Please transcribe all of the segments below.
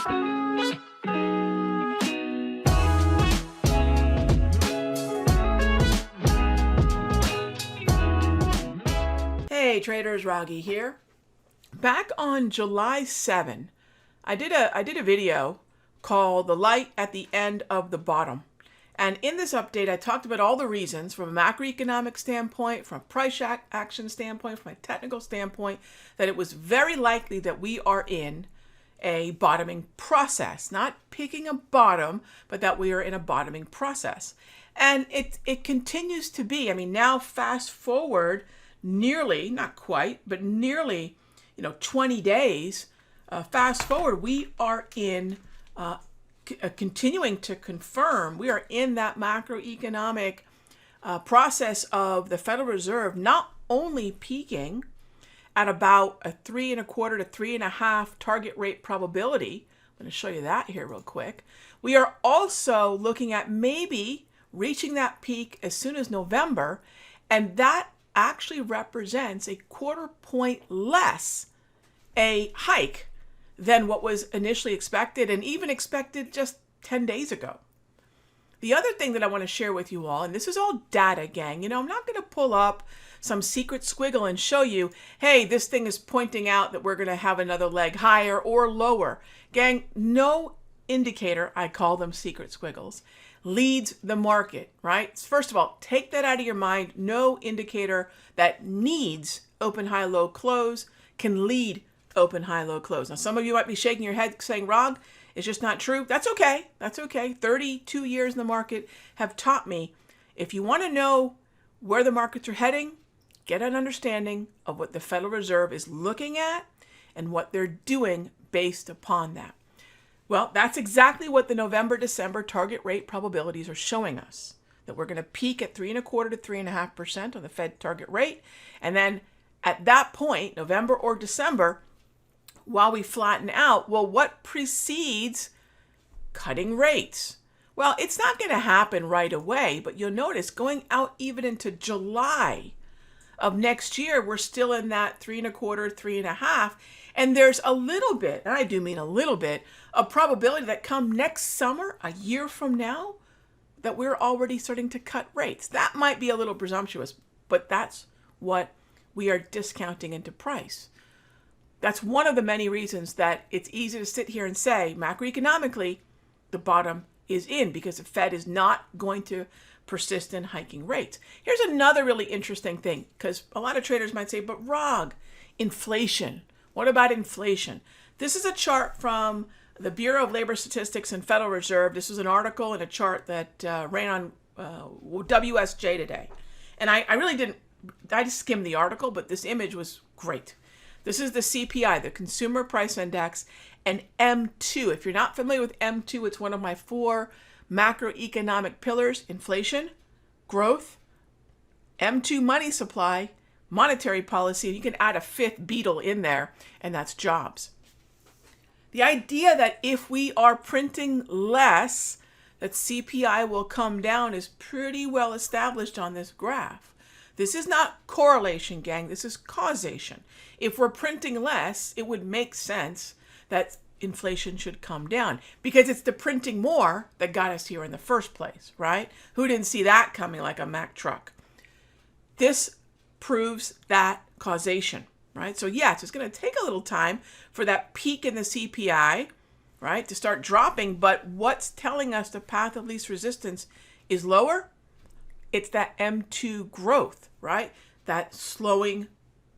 Hey traders, Raghee here. Back on July 7, I did a video called The Light at the End of the Bottom. And in this update, I talked about all the reasons from a macroeconomic standpoint, from a price action standpoint, from a technical standpoint, that it was very likely that we are in a bottoming process. Not picking a bottom, but that we are in a bottoming process. And it continues to be. I mean, now fast forward nearly, not quite, but nearly, 20 days, fast forward, we are in, continuing to confirm, we are in that macroeconomic process of the Federal Reserve not only peaking at about a 3.25 to 3.5 target rate probability. I'm going to show you that here real quick. We are also looking at maybe reaching that peak as soon as November, and that actually represents a 1/4 point less a hike than what was initially expected, and even expected just 10 days ago. The other thing that I want to share with you all, and this is all data, gang. I'm not going to pull up some secret squiggle and show you, hey, this thing is pointing out that we're going to have another leg higher or lower. Gang, no indicator, I call them secret squiggles, leads the market, right? First of all, take that out of your mind. No indicator that needs open, high, low, close can lead open, high, low, close. Now, some of you might be shaking your head saying, Rog, it's just not true. That's okay. That's okay. 32 years in the market have taught me, if you want to know where the markets are heading, get an understanding of what the Federal Reserve is looking at and what they're doing based upon that. Well, that's exactly what the November-December target rate probabilities are showing us, that we're going to peak at 3.25 to 3.5% on the Fed target rate. And then at that point, November or December, while we flatten out, well, what precedes cutting rates? Well, it's not going to happen right away, but you'll notice going out even into July of next year, we're still in that 3.25, 3.5. And there's a little bit, and I do mean a little bit, of probability that come next summer, a year from now, that we're already starting to cut rates. That might be a little presumptuous, but that's what we are discounting into price. That's one of the many reasons that it's easy to sit here and say, macroeconomically, the bottom is in, because the Fed is not going to persist in hiking rates. Here's another really interesting thing, because a lot of traders might say, but Rog, inflation. What about inflation? This is a chart from the Bureau of Labor Statistics and Federal Reserve. This was an article and a chart that ran on WSJ today. And I really didn't, I just skimmed the article, but this image was great. This is the CPI, the Consumer Price Index, and M2. If you're not familiar with M2, it's one of my 4 macroeconomic pillars: inflation, growth, M2 money supply, monetary policy, and you can add a 5th beetle in there, and that's jobs. The idea that if we are printing less, that CPI will come down is pretty well established on this graph. This is not correlation, gang. This is causation. If we're printing less, it would make sense that inflation should come down, because it's the printing more that got us here in the first place, right? Who didn't see that coming like a Mack truck? This proves that causation, right? So yes, it's going to take a little time for that peak in the CPI, right, to start dropping, but what's telling us the path of least resistance is lower? It's that M2 growth, right? That slowing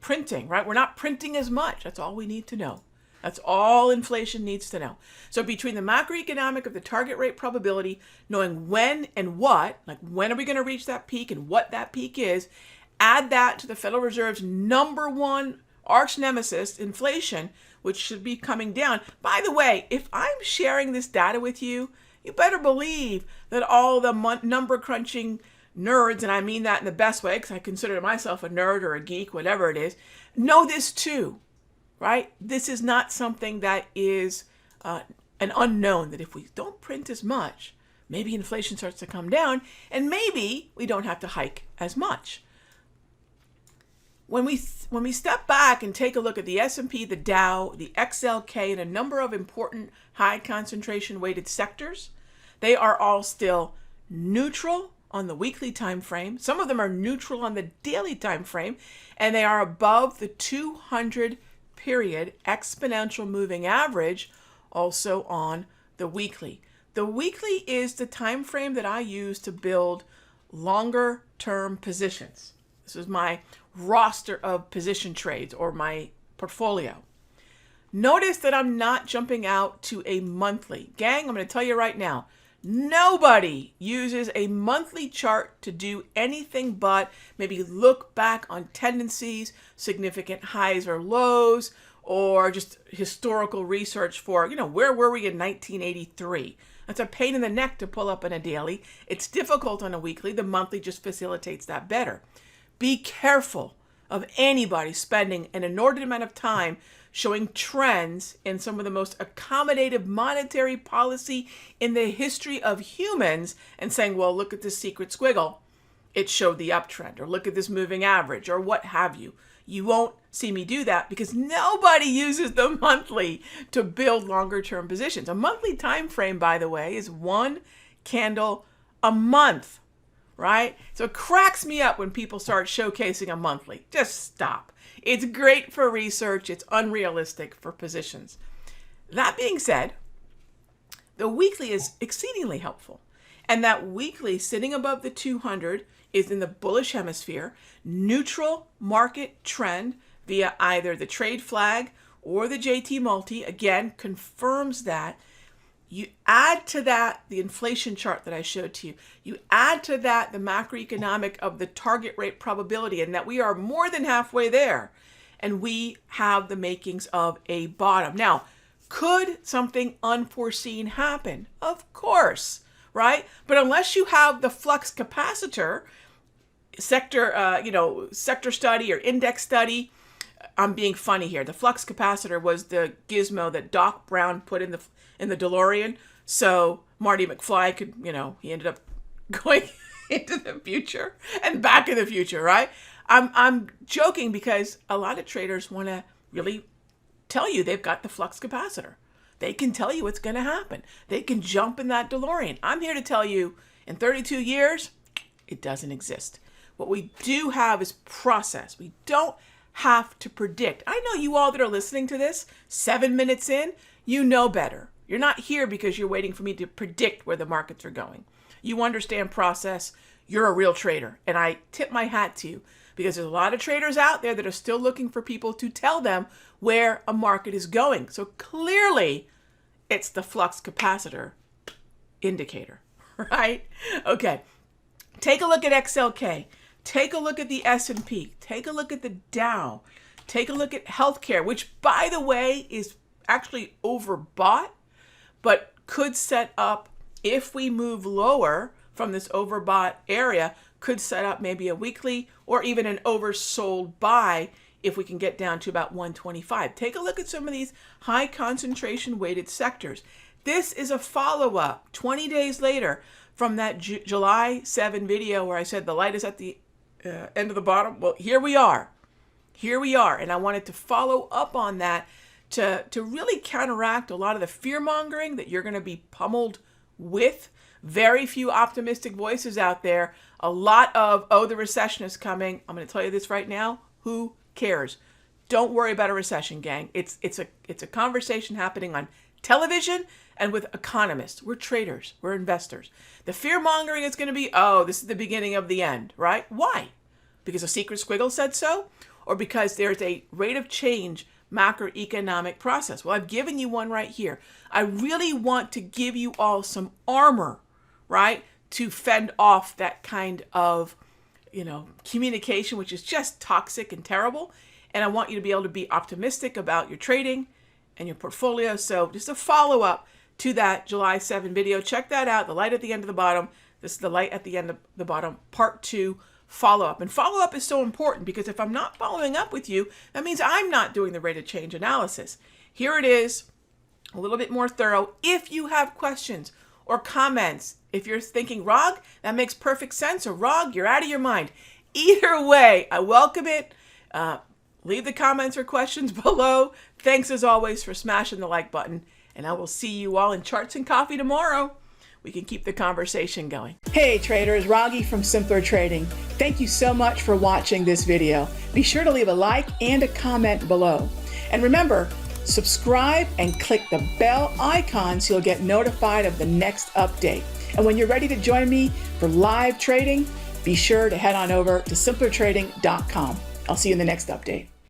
printing, right? We're not printing as much. That's all we need to know. That's all inflation needs to know. So between the macroeconomic of the target rate probability, knowing when and what, like when are we going to reach that peak and what that peak is, add that to the Federal Reserve's #1 arch nemesis, inflation, which should be coming down. By the way, if I'm sharing this data with you, you better believe that all the number crunching nerds, and I mean that in the best way because I consider myself a nerd or a geek, whatever it is, know this too, right? This is not something that is an unknown, that if we don't print as much, maybe inflation starts to come down and maybe we don't have to hike as much. when we step back and take a look at the S&P, the Dow, the XLK, and a number of important high concentration weighted sectors, they are all still neutral on the weekly time frame. Some of them are neutral on the daily time frame, and they are above the 200 period exponential moving average also on the weekly. The weekly is the time frame that I use to build longer term positions. This is my roster of position trades or my portfolio. Notice that I'm not jumping out to a monthly. Gang, I'm going to tell you right now, nobody uses a monthly chart to do anything but maybe look back on tendencies, significant highs or lows, or just historical research for, where were we in 1983? That's a pain in the neck to pull up on a daily. It's difficult on a weekly. The monthly just facilitates that better. Be careful of anybody spending an inordinate amount of time showing trends in some of the most accommodative monetary policy in the history of humans and saying, well, look at this secret squiggle. It showed the uptrend, or look at this moving average, or what have you. You won't see me do that because nobody uses the monthly to build longer term positions. A monthly time frame, by the way, is one candle a month, right? So it cracks me up when people start showcasing a monthly. Just stop. It's great for research. It's unrealistic for positions. That being said, the weekly is exceedingly helpful. And that weekly sitting above the 200 is in the bullish hemisphere, neutral market trend via either the trade flag or the JT multi, again, confirms that. You add to that the inflation chart that I showed to you. You add to that the macroeconomic of the target rate probability, and that we are more than halfway there. And we have the makings of a bottom. Now, could something unforeseen happen? Of course, right? But unless you have the flux capacitor, sector study or index study, I'm being funny here. The flux capacitor was the gizmo that Doc Brown put in the DeLorean, so Marty McFly could, he ended up going into the future and back in the future, right? I'm joking because a lot of traders want to really tell you they've got the flux capacitor. They can tell you what's going to happen. They can jump in that DeLorean. I'm here to tell you, in 32 years, it doesn't exist. What we do have is process. We don't have to predict. I know you all that are listening to this, 7 minutes in, you know better. You're not here because you're waiting for me to predict where the markets are going. You understand process. You're a real trader. And I tip my hat to you because there's a lot of traders out there that are still looking for people to tell them where a market is going. So clearly, it's the flux capacitor indicator, right? Okay. Take a look at XLK. Take a look at the S&P. Take a look at the Dow. Take a look at healthcare, which, by the way, is actually overbought, but could set up, if we move lower from this overbought area, could set up maybe a weekly or even an oversold buy if we can get down to about 125. Take a look at some of these high concentration weighted sectors. This is a follow-up 20 days later from that July 7 video where I said the light is at the end of the bottom. Well, here we are. Here we are. And I wanted to follow up on that to really counteract a lot of the fear-mongering that you're going to be pummeled with. Very few optimistic voices out there. A lot of, oh, the recession is coming. I'm going to tell you this right now. Who cares? Don't worry about a recession, gang. It's a conversation happening on television and with economists. We're traders. We're investors. The fear-mongering is going to be, oh, this is the beginning of the end, right? Why? Because a secret squiggle said so? Or because there's a rate of change macroeconomic process? Well, I've given you one right here. I really want to give you all some armor, right, to fend off that kind of, communication, which is just toxic and terrible. And I want you to be able to be optimistic about your trading and your portfolio. So just a follow-up to that July 7 video. Check that out. The light at the end of the bottom. This is the light at the end of the bottom, part 2, follow-up. And follow-up is so important because if I'm not following up with you, that means I'm not doing the rate of change analysis. Here it is, a little bit more thorough. If you have questions or comments, if you're thinking, Rog, that makes perfect sense, or Rog, you're out of your mind. Either way, I welcome it. Leave the comments or questions below. Thanks as always for smashing the like button, and I will see you all in Charts and Coffee tomorrow. We can keep the conversation going. Hey traders, Raghee from Simpler Trading. Thank you so much for watching this video. Be sure to leave a like and a comment below. And remember, subscribe and click the bell icon so you'll get notified of the next update. And when you're ready to join me for live trading, be sure to head on over to simplertrading.com. I'll see you in the next update.